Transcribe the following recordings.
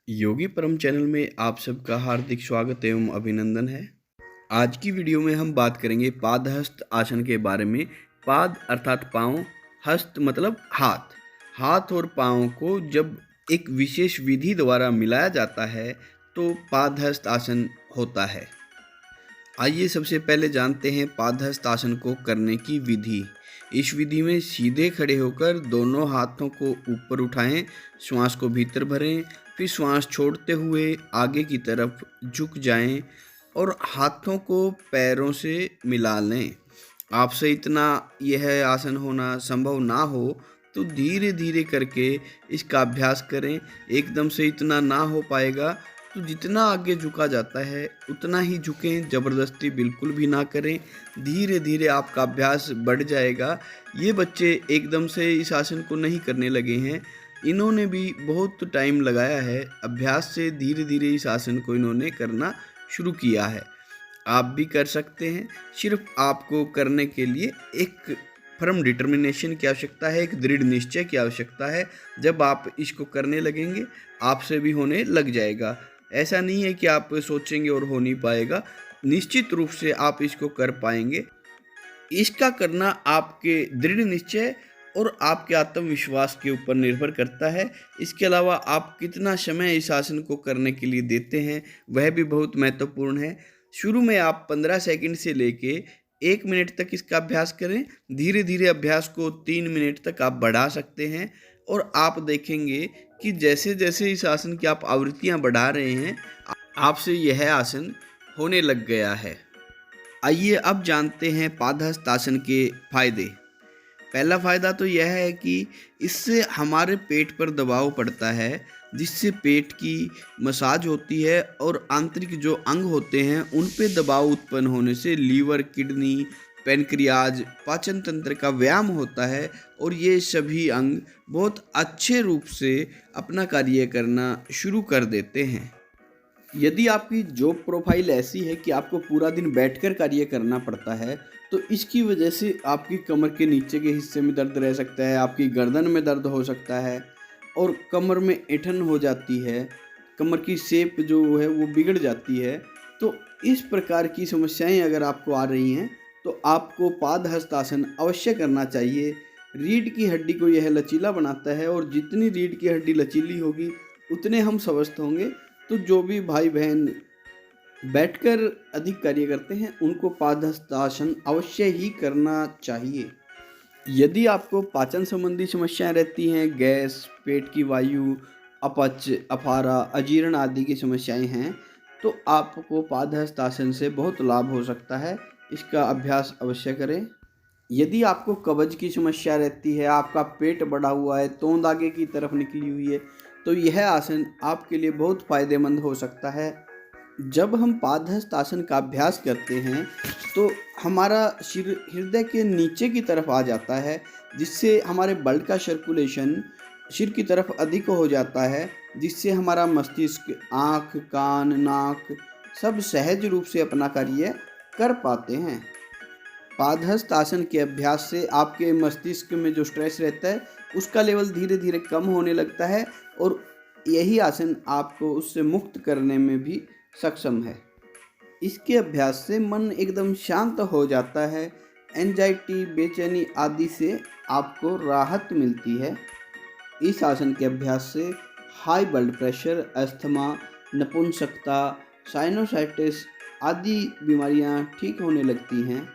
योगी परम चैनल में आप सबका हार्दिक स्वागत एवं अभिनंदन है। आज की वीडियो में हम बात करेंगे पादहस्त आसन के बारे में। पाद अर्थात पाँव, हस्त मतलब हाथ। हाथ और पाँव को जब एक विशेष विधि द्वारा मिलाया जाता है तो पादहस्त आसन होता है। आइए सबसे पहले जानते हैं पादहस्त आसन को करने की विधि। इस विधि में सीधे खड़े होकर दोनों हाथों को ऊपर उठाएं, श्वास को भीतर भरें, फिर श्वास छोड़ते हुए आगे की तरफ झुक जाएं और हाथों को पैरों से मिला लें। आपसे इतना यह आसन होना संभव ना हो तो धीरे धीरे करके इसका अभ्यास करें। एकदम से इतना ना हो पाएगा तो जितना आगे झुका जाता है उतना ही झुकें, ज़बरदस्ती बिल्कुल भी ना करें। धीरे धीरे आपका अभ्यास बढ़ जाएगा। ये बच्चे एकदम से इस आसन को नहीं करने लगे हैं, इन्होंने भी बहुत टाइम लगाया है। अभ्यास से धीरे धीरे इस आसन को इन्होंने करना शुरू किया है। आप भी कर सकते हैं। सिर्फ आपको करने के लिए एक फर्म डिटर्मिनेशन की आवश्यकता है, एक दृढ़ निश्चय की आवश्यकता है। जब आप इसको करने लगेंगे आपसे भी होने लग जाएगा। ऐसा नहीं है कि आप सोचेंगे और हो नहीं पाएगा, निश्चित रूप से आप इसको कर पाएंगे। इसका करना आपके दृढ़ निश्चय और आपके आत्मविश्वास के ऊपर निर्भर करता है। इसके अलावा आप कितना समय इस आसन को करने के लिए देते हैं वह भी बहुत महत्वपूर्ण है। शुरू में आप 15 सेकंड से लेके 1 मिनट तक इसका अभ्यास करें। धीरे धीरे अभ्यास को 3 मिनट तक आप बढ़ा सकते हैं और आप देखेंगे कि जैसे जैसे इस आसन की आप आवृत्तियां बढ़ा रहे हैं आपसे यह आसन होने लग गया है। आइए अब जानते हैं पादहस्त आसन के फायदे। पहला फ़ायदा तो यह है कि इससे हमारे पेट पर दबाव पड़ता है, जिससे पेट की मसाज होती है और आंतरिक जो अंग होते हैं उन पे दबाव उत्पन्न होने से लीवर, किडनी, पैनक्रियाज, पाचन तंत्र का व्यायाम होता है और ये सभी अंग बहुत अच्छे रूप से अपना कार्य करना शुरू कर देते हैं। यदि आपकी जॉब प्रोफाइल ऐसी है कि आपको पूरा दिन बैठकर कार्य करना पड़ता है तो इसकी वजह से आपकी कमर के नीचे के हिस्से में दर्द रह सकता है, आपकी गर्दन में दर्द हो सकता है और कमर में ऐंठन हो जाती है, कमर की शेप जो है वो बिगड़ जाती है। तो इस प्रकार की समस्याएं अगर आपको आ रही हैं तो आपको पादहस्त आसन अवश्य करना चाहिए। रीढ़ की हड्डी को यह लचीला बनाता है और जितनी रीढ़ की हड्डी लचीली होगी उतने हम स्वस्थ होंगे। तो जो भी भाई बहन बैठकर अधिक कार्य करते हैं उनको पादहस्त आसन अवश्य ही करना चाहिए। यदि आपको पाचन संबंधी समस्याएं रहती हैं, गैस, पेट की वायु, अपच, अफारा, अजीर्ण आदि की समस्याएं हैं तो आपको पादहस्त आसन से बहुत लाभ हो सकता है। इसका अभ्यास अवश्य करें। यदि आपको कब्ज की समस्या रहती है, आपका पेट बढ़ा हुआ है, तोंद आगे की तरफ निकली हुई है तो यह आसन आपके लिए बहुत फायदेमंद हो सकता है। जब हम पादहस्त आसन का अभ्यास करते हैं तो हमारा सिर हृदय के नीचे की तरफ आ जाता है, जिससे हमारे ब्लड का सर्कुलेशन सिर की तरफ अधिक हो जाता है, जिससे हमारा मस्तिष्क, आँख, कान, नाक सब सहज रूप से अपना कार्य कर पाते हैं। पादहस्त आसन के अभ्यास से आपके मस्तिष्क में जो स्ट्रेस रहता है उसका लेवल धीरे धीरे कम होने लगता है और यही आसन आपको उससे मुक्त करने में भी सक्षम है। इसके अभ्यास से मन एकदम शांत हो जाता है, एंजाइटी, बेचैनी आदि से आपको राहत मिलती है। इस आसन के अभ्यास से हाई ब्लड प्रेशर, अस्थमा, नपुंसकता, साइनोसाइटिस आदि बीमारियां ठीक होने लगती हैं।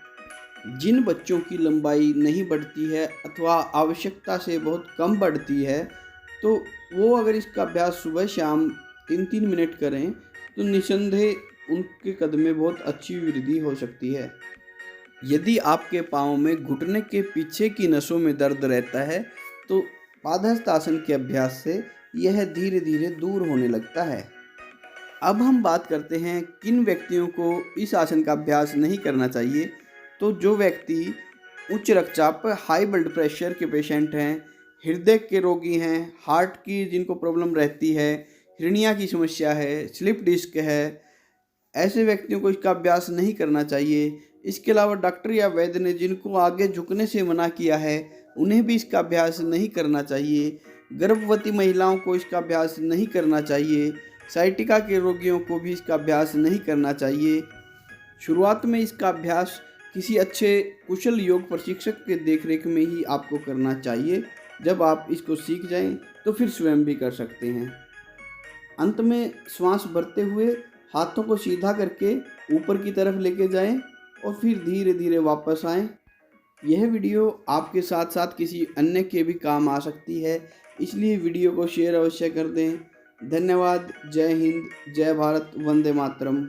जिन बच्चों की लंबाई नहीं बढ़ती है अथवा आवश्यकता से बहुत कम बढ़ती है तो वो अगर इसका अभ्यास सुबह शाम 3-3 मिनट करें तो निसंदेह उनके कद में बहुत अच्छी वृद्धि हो सकती है। यदि आपके पाँव में घुटने के पीछे की नसों में दर्द रहता है तो पादहस्त आसन के अभ्यास से यह धीरे धीरे दूर होने लगता है। अब हम बात करते हैं किन व्यक्तियों को इस आसन का अभ्यास नहीं करना चाहिए। तो जो व्यक्ति उच्च रक्तचाप, हाई ब्लड प्रेशर के पेशेंट हैं, हृदय के रोगी हैं, हार्ट की जिनको प्रॉब्लम रहती है, हिर्निया की समस्या है, स्लिप डिस्क है, ऐसे व्यक्तियों को इसका अभ्यास नहीं करना चाहिए। इसके अलावा डॉक्टर या वैद्य ने जिनको आगे झुकने से मना किया है उन्हें भी इसका अभ्यास नहीं करना चाहिए। गर्भवती महिलाओं को इसका अभ्यास नहीं करना चाहिए। साइटिका के रोगियों को भी इसका अभ्यास नहीं करना चाहिए। शुरुआत में इसका अभ्यास किसी अच्छे कुशल योग प्रशिक्षक के देखरेख में ही आपको करना चाहिए। जब आप इसको सीख जाएं तो फिर स्वयं भी कर सकते हैं। अंत में श्वास भरते हुए हाथों को सीधा करके ऊपर की तरफ लेके जाएं और फिर धीरे धीरे वापस आएं। यह वीडियो आपके साथ साथ किसी अन्य के भी काम आ सकती है, इसलिए वीडियो को शेयर अवश्य कर दें। धन्यवाद। जय हिंद, जय भारत, वंदे मातरम।